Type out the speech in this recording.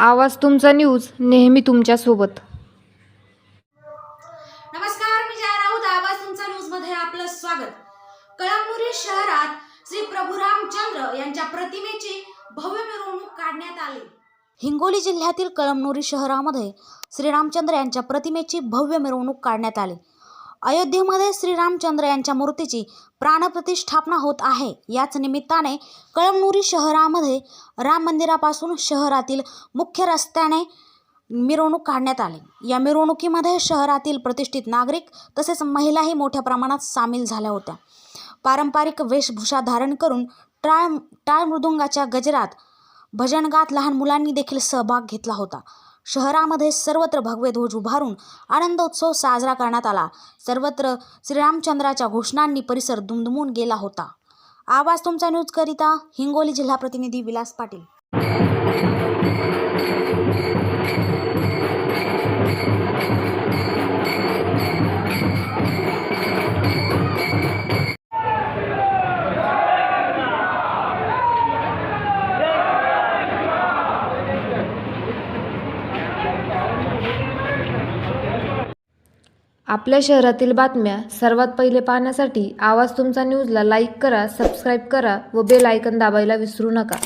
आवाज तुमचा न्यूज नेहमी तुमच्या सोबत। नमस्कार, मी जया राऊत। आवाज तुमचा न्यूज मध्ये आपलं स्वागत। कळमनुरी शहरात श्री प्रभू रामचंद्र यांच्या प्रतिमेची भव्य मिरवणूक काढण्यात आली। हिंगोली जिल्ह्यातील कळमनुरी शहरामध्ये श्रीरामचंद्र यांच्या प्रतिमेची भव्य मिरवणूक काढण्यात आली। अयोध्येमध्ये श्रीरामचंद्र यांच्या मूर्तीची प्राणप्रतिष्ठापना होत आहे। याच निमित्ताने कळमनुरी शहरामध्ये राम मंदिरापासून शहरातील मुख्य रस्त्याने मिरवणूक काढण्यात आली। या मिरवणुकीमध्ये शहरातील प्रतिष्ठित नागरिक तसेच महिलाही मोठ्या प्रमाणात सामील झाल्या होत्या। पारंपरिक वेशभूषा धारण करून टाळ मृदुंगाच्या गजरात भजन गात लहान मुलांनी देखील सहभाग घेतला होता। शहरामध्ये सर्वत्र भगवे ध्वज उभारून आनंदोत्सव साजरा करण्यात आला। सर्वत्र श्रीरामचंद्राच्या घोषणांनी परिसर दुमदुमून गेला होता। आवाज तुमचा न्यूज करिता हिंगोली जिल्हा प्रतिनिधी विलास पाटील। आपल्या शहरातील बातम्या सर्वात पहिले पाहण्यासाठी आवाज तुमचा न्यूजला लाईक करा, सबस्क्राईब करा व बेल आयकॉन दाबायला विसरू नका।